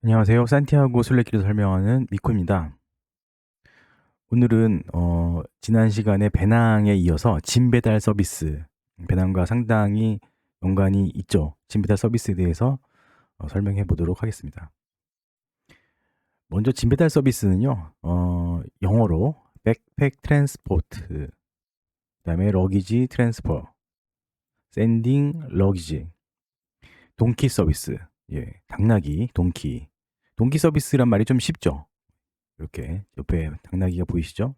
안녕하세요. 산티아고 순례길을 설명하는 미코입니다. 오늘은 지난 시간에 배낭에 이어서 짐 배달 서비스, 배낭과 상당히 연관이 있죠. 짐 배달 서비스에 대해서 설명해 보도록 하겠습니다. 먼저 짐 배달 서비스는요, 영어로 백팩 트랜스포트, 그다음에 러기지 트랜스퍼, 샌딩 러기지, 동키 서비스, 예, 당나귀, 동키. 동키 서비스란 말이 좀 쉽죠. 이렇게 옆에 당나귀가 보이시죠?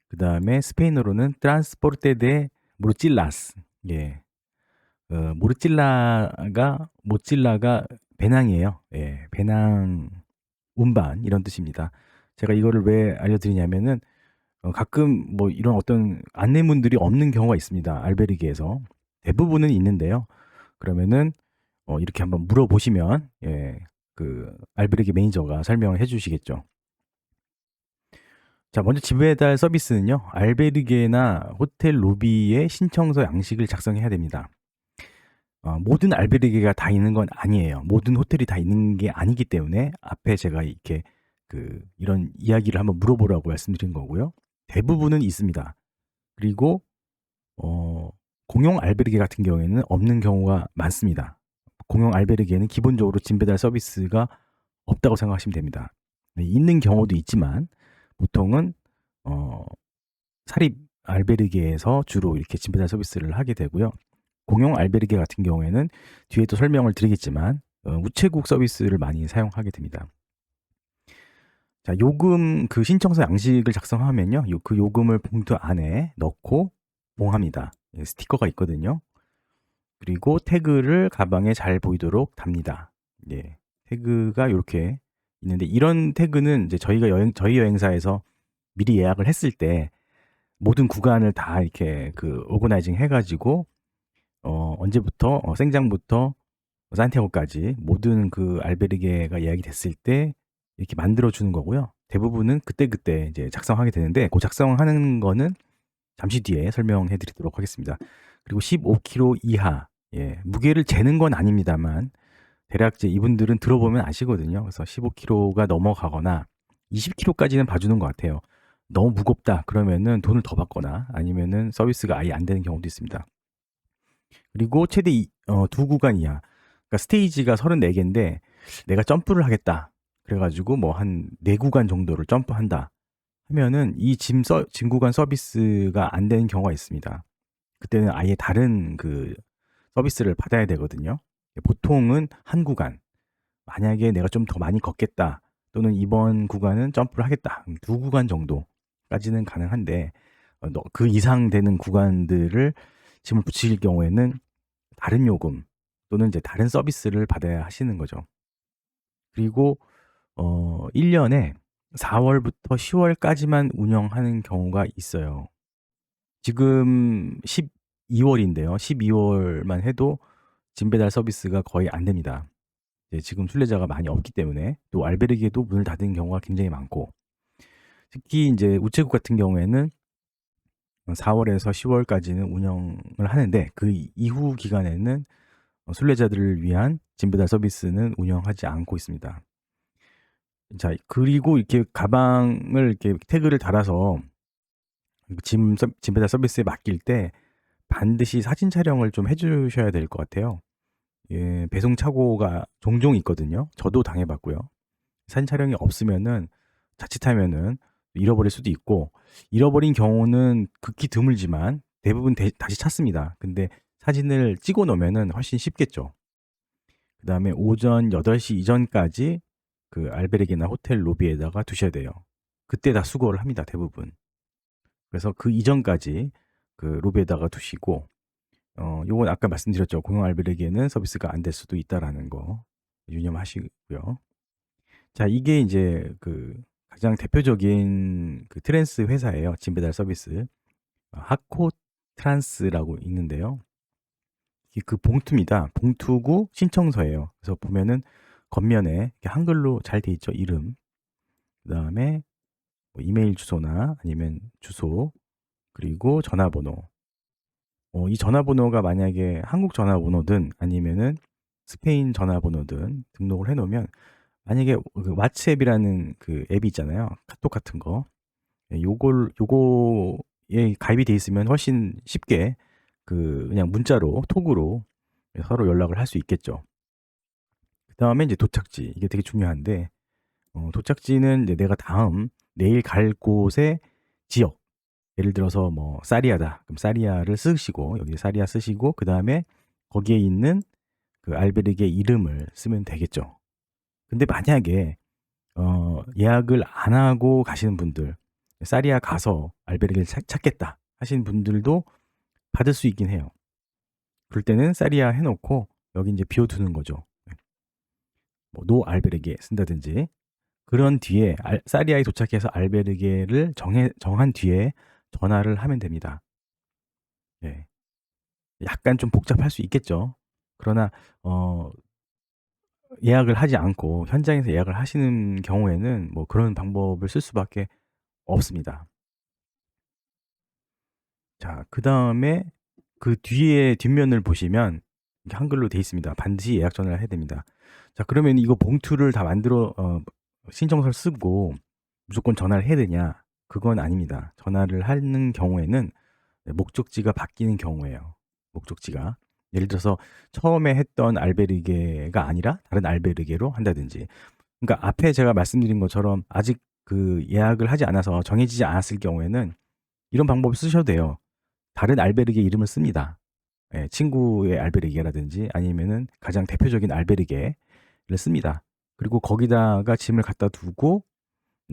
그 다음에 스페인어로는 트란스포르테 데 모르찔라스. 예. 모찔라가 배낭이에요. 예. 배낭 운반 이런 뜻입니다. 제가 이거를 왜 알려드리냐면은 가끔 뭐 이런 어떤 안내문들이 없는 경우가 있습니다. 알베르게에서. 대부분은 있는데요. 그러면은 이렇게 한번 물어보시면 예. 그 알베르게 매니저가 설명을 해 주시겠죠. 자, 먼저 집배달 서비스는요, 알베르게나 호텔 로비에 신청서 양식을 작성해야 됩니다. 모든 알베르게가 다 있는 건 아니에요. 모든 호텔이 다 있는 게 아니기 때문에 앞에 제가 이렇게 이런 이야기를 한번 물어보라고 말씀드린 거고요. 대부분은 있습니다. 그리고 어, 공용 알베르게 같은 경우에는 없는 경우가 많습니다. 공용 알베르게는 기본적으로 짐 배달 서비스가 없다고 생각하시면 됩니다. 네, 있는 경우도 있지만 보통은 어, 사립 알베르게에서 주로 이렇게 짐 배달 서비스를 하게 되고요. 공용 알베르게 같은 경우에는 뒤에 또 설명을 드리겠지만 우체국 서비스를 많이 사용하게 됩니다. 자, 요금 그 신청서 양식을 작성하면요. 그 요금을 봉투 안에 넣고 봉합니다. 예, 스티커가 있거든요. 그리고 태그를 가방에 잘 보이도록 답니다. 예. 태그가 이렇게 있는데 이런 태그는 이제 저희 여행사에서 미리 예약을 했을 때 모든 구간을 다 이렇게 오거나이징 해가지고 언제부터 생장부터 산티아고까지 모든 그 알베르게가 예약이 됐을 때 이렇게 만들어 주는 거고요. 대부분은 그때그때 이제 작성하게 되는데 그 작성하는 거는 잠시 뒤에 설명해 드리도록 하겠습니다. 그리고 15kg 이하, 예, 무게를 재는 건 아닙니다만 대략 이제 이분들은 들어보면 아시거든요. 그래서 15kg가 넘어가거나 20kg까지는 봐주는 것 같아요. 너무 무겁다 그러면은 돈을 더 받거나 아니면은 서비스가 아예 안 되는 경우도 있습니다. 그리고 최대 두 구간 이하. 그러니까 스테이지가 34개인데 내가 점프를 하겠다. 그래가지고 뭐 한 4구간 정도를 점프한다. 하면은 이 짐 구간 서비스가 안 되는 경우가 있습니다. 그때는 아예 다른 서비스를 받아야 되거든요. 보통은 한 구간. 만약에 내가 좀 더 많이 걷겠다. 또는 이번 구간은 점프를 하겠다. 두 구간 정도까지는 가능한데 그 이상 되는 구간들을 짐을 붙이실 경우에는 다른 요금 또는 이제 다른 서비스를 받아야 하시는 거죠. 그리고 1년에 4월부터 10월까지만 운영하는 경우가 있어요. 지금 12월인데요. 12월만 해도 짐 배달 서비스가 거의 안 됩니다. 이제 지금 순례자가 많이 없기 때문에 또 알베르게도 문을 닫은 경우가 굉장히 많고 특히 이제 우체국 같은 경우에는 4월에서 10월까지는 운영을 하는데 그 이후 기간에는 순례자들을 위한 짐 배달 서비스는 운영하지 않고 있습니다. 자, 그리고 이렇게 가방을 이렇게 태그를 달아서 짐 배달 서비스에 맡길 때 반드시 사진 촬영을 좀 해주셔야 될 것 같아요. 예, 배송 착오가 종종 있거든요. 저도 당해봤고요. 사진 촬영이 없으면은 자칫하면은 잃어버릴 수도 있고 잃어버린 경우는 극히 드물지만 대부분 다시 찾습니다. 근데 사진을 찍어 놓으면은 훨씬 쉽겠죠. 그다음에 오전 8시 이전까지 그 알베르게나 호텔 로비에다가 두셔야 돼요. 그때 다 수거를 합니다, 대부분. 그래서 그 이전까지 그 로비에다가 두시고 요건 아까 말씀드렸죠. 공용 알베르게는 서비스가 안 될 수도 있다라는 거 유념하시고요. 자, 이게 이제 가장 대표적인 트랜스 회사예요. 짐 배달 서비스. 하코 트란스라고 있는데요. 이게 그 봉투입니다. 봉투고 신청서예요. 그래서 보면은 겉면에 이렇게 한글로 잘 돼 있죠. 이름. 그다음에 뭐 이메일 주소나 아니면 주소 그리고 전화번호. 이 전화번호가 만약에 한국 전화번호든 아니면은 스페인 전화번호든 등록을 해 놓으면 만약에 그 왓츠앱이라는 그 앱이 있잖아요. 카톡 같은 거. 예, 요거에 가입이 돼 있으면 훨씬 쉽게 그냥 문자로 톡으로 서로 연락을 할 수 있겠죠. 그다음에 이제 도착지. 이게 되게 중요한데 도착지는 이제 내가 내일 갈 곳의 지역. 예를 들어서 뭐 사리아다. 그럼 사리아를 쓰시고 여기 사리아 쓰시고 그다음에 거기에 있는 그 알베르게 이름을 쓰면 되겠죠. 근데 만약에 예약을 안 하고 가시는 분들, 사리아 가서 알베르게를 찾겠다 하시는 분들도 받을 수 있긴 해요. 그럴 때는 사리아 해놓고 여기 이제 비워두는 거죠. 뭐노 알베르게 쓴다든지 그런 뒤에 사리아에 도착해서 알베르게를 정한 뒤에 전화를 하면 됩니다. 예. 약간 좀 복잡할 수 있겠죠. 그러나 예약을 하지 않고 현장에서 예약을 하시는 경우에는 뭐 그런 방법을 쓸 수밖에 없습니다. 자, 그다음에 그 뒤에 뒷면을 보시면 이게 한글로 돼 있습니다. 반드시 예약 전화를 해야 됩니다. 자, 그러면 이거 봉투를 다 만들어 신청서를 쓰고 무조건 전화를 해야 되냐? 그건 아닙니다. 전화를 하는 경우에는 목적지가 바뀌는 경우에요. 목적지가. 예를 들어서 처음에 했던 알베르게가 아니라 다른 알베르게로 한다든지. 그러니까 앞에 제가 말씀드린 것처럼 아직 그 예약을 하지 않아서 정해지지 않았을 경우에는 이런 방법을 쓰셔도 돼요. 다른 알베르게 이름을 씁니다. 예, 친구의 알베르게라든지 아니면은 가장 대표적인 알베르게를 씁니다. 그리고 거기다가 짐을 갖다 두고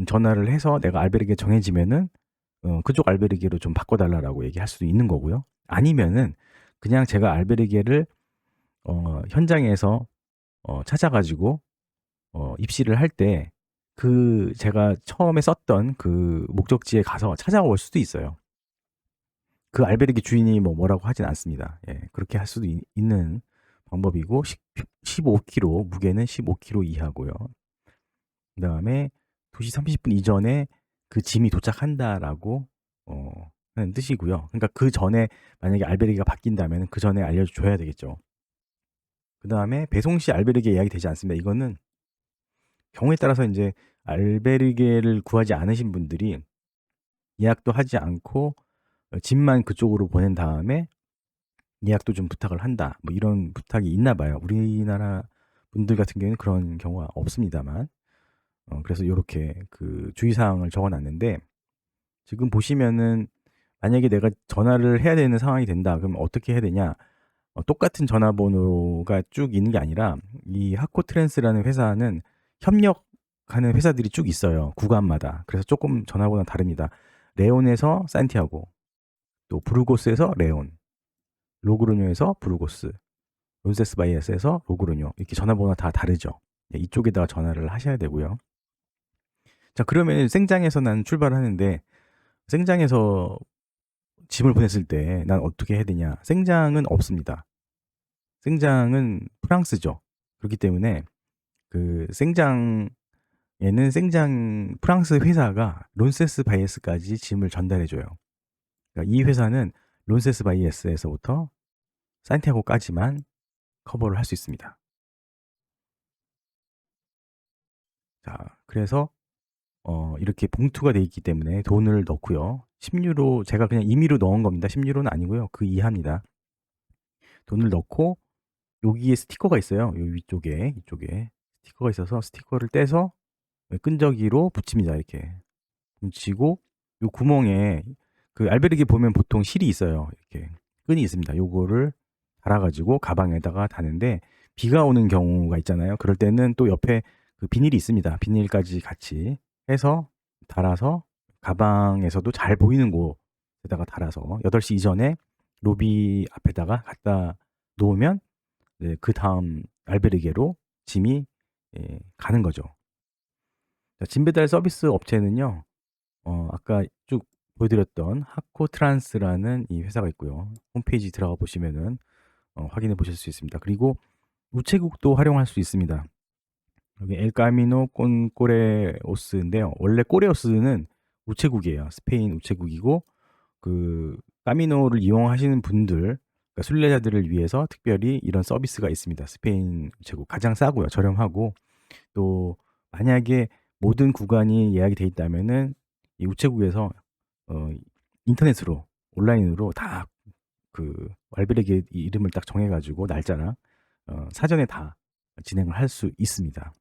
전화를 해서 내가 알베르게 정해지면은 그쪽 알베르게로 좀 바꿔달라고 얘기할 수도 있는 거고요. 아니면은 그냥 제가 알베르게를 현장에서 찾아가지고 입실을 할 때 그 제가 처음에 썼던 그 목적지에 가서 찾아올 수도 있어요. 그 알베르게 주인이 뭐라고 하진 않습니다. 예, 그렇게 할 수도 있는 방법이고 15kg 무게는 15kg 이하고요. 그다음에 2시 30분 이전에 그 짐이 도착한다라고 하는 뜻이고요. 그러니까 그 전에 만약에 알베르게가 바뀐다면 그 전에 알려줘야 되겠죠. 그다음에 배송 시 알베르게 예약이 되지 않습니다. 이거는 경우에 따라서 이제 알베르게를 구하지 않으신 분들이 예약도 하지 않고 짐만 그쪽으로 보낸 다음에 예약도 좀 부탁을 한다. 뭐 이런 부탁이 있나 봐요. 우리나라 분들 같은 경우에는 그런 경우가 없습니다만. 그래서 요렇게 그 주의사항을 적어 놨는데 지금 보시면은 만약에 내가 전화를 해야 되는 상황이 된다. 그럼 어떻게 해야 되냐? 똑같은 전화번호가 쭉 있는 게 아니라 이 하코트랜스라는 회사는 협력하는 회사들이 쭉 있어요. 구간마다. 그래서 조금 전화번호가 다릅니다. 레온에서 산티아고, 또 부르고스에서 레온, 로그르뇨에서 부르고스, 론세스바이에스에서 로그르뇨 이렇게 전화번호가 다 다르죠. 이쪽에다가 전화를 하셔야 되고요. 자, 그러면 생장에서 난 출발을 하는데 생장에서 짐을 보냈을 때 난 어떻게 해야 되냐? 생장은 없습니다. 생장은 프랑스죠. 그렇기 때문에 그 생장에는 생장 프랑스 회사가 론세스 바이에스까지 짐을 전달해 줘요. 그러니까 이 회사는 론세스 바이에스에서부터 산티아고까지만 커버를 할 수 있습니다. 자, 그래서 이렇게 봉투가 돼 있기 때문에 돈을 넣고요. 10유로 제가 그냥 임의로 넣은 겁니다. 10유로는 아니고요. 그 이하입니다. 돈을 넣고 여기에 스티커가 있어요. 요 위쪽에 이쪽에 스티커가 있어서 스티커를 떼서 끈적이로 붙입니다. 이렇게 붙이고 요 구멍에 그 알베르게 보면 보통 실이 있어요. 이렇게 끈이 있습니다. 요거를 달아가지고 가방에다가 다는데 비가 오는 경우가 있잖아요. 그럴 때는 또 옆에 그 비닐이 있습니다. 비닐까지 같이 해서 달아서 가방에서도 잘 보이는 곳에다가 달아서 8시 이전에 로비 앞에다가 갖다 놓으면 그 다음 알베르게로 짐이 가는 거죠. 짐 배달 서비스 업체는요, 아까 쭉 보여드렸던 하코트란스라는 이 회사가 있고요. 홈페이지 들어가 보시면은 확인해 보실 수 있습니다. 그리고 우체국도 활용할 수 있습니다. 여기 엘카미노 꼰꼬레오스인데요. 원래 꼬레오스는 우체국이에요. 스페인 우체국이고 그 까미노를 이용하시는 분들, 그러니까 순례자들을 위해서 특별히 이런 서비스가 있습니다. 스페인 우체국 가장 싸고요. 저렴하고 또 만약에 모든 구간이 예약이 돼 있다면은 이 우체국에서 어 인터넷으로 온라인으로 다 그 알베르게 이름을 딱 정해 가지고 날짜랑 사전에 다 진행을 할 수 있습니다.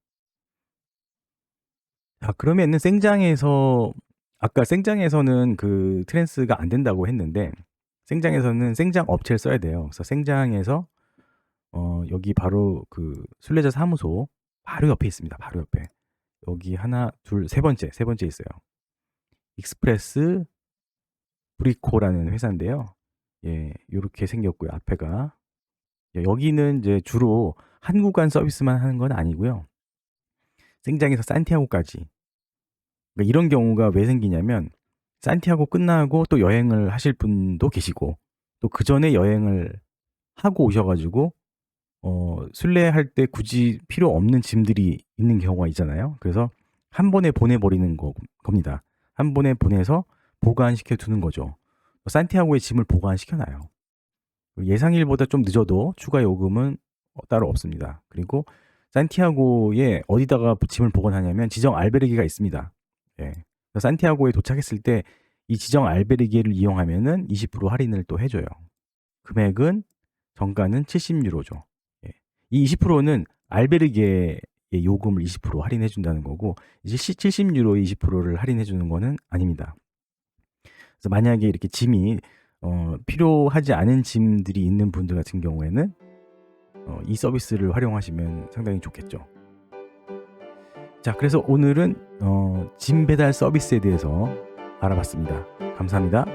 자, 그러면은 생장에서 아까 생장에서는 그 트랜스가 안 된다고 했는데, 생장에서는 생장 업체를 써야 돼요. 그래서 생장에서 여기 바로 그 순례자 사무소 바로 옆에 있습니다. 바로 옆에. 여기 하나, 둘, 세 번째 있어요. 익스프레스 브리코라는 회사인데요. 예, 요렇게 생겼고요. 앞에가. 예, 여기는 이제 주로 한 구간 서비스만 하는 건 아니고요. 생장에서 산티아고까지. 그러니까 이런 경우가 왜 생기냐면, 산티아고 끝나고 또 여행을 하실 분도 계시고, 또 그 전에 여행을 하고 오셔가지고 순례할 때 굳이 필요 없는 짐들이 있는 경우가 있잖아요. 그래서 한 번에 보내버리는 겁니다. 한 번에 보내서 보관시켜 두는 거죠. 산티아고에 짐을 보관시켜놔요. 예상일보다 좀 늦어도 추가 요금은 따로 없습니다. 그리고 산티아고에 어디다가 짐을 보관하냐면 지정 알베르게가 있습니다. 예. 산티아고에 도착했을 때 이 지정 알베르게를 이용하면은 20% 할인을 또 해줘요. 금액은 정가는 70유로죠. 예. 이 20%는 알베르게의 요금을 20% 할인해 준다는 거고, 이제 70유로의 20%를 할인해 주는 거는 아닙니다. 그래서 만약에 이렇게 짐이 필요하지 않은 짐들이 있는 분들 같은 경우에는 이 서비스를 활용하시면 상당히 좋겠죠. 자, 그래서 오늘은 짐 배달 서비스에 대해서 알아봤습니다. 감사합니다.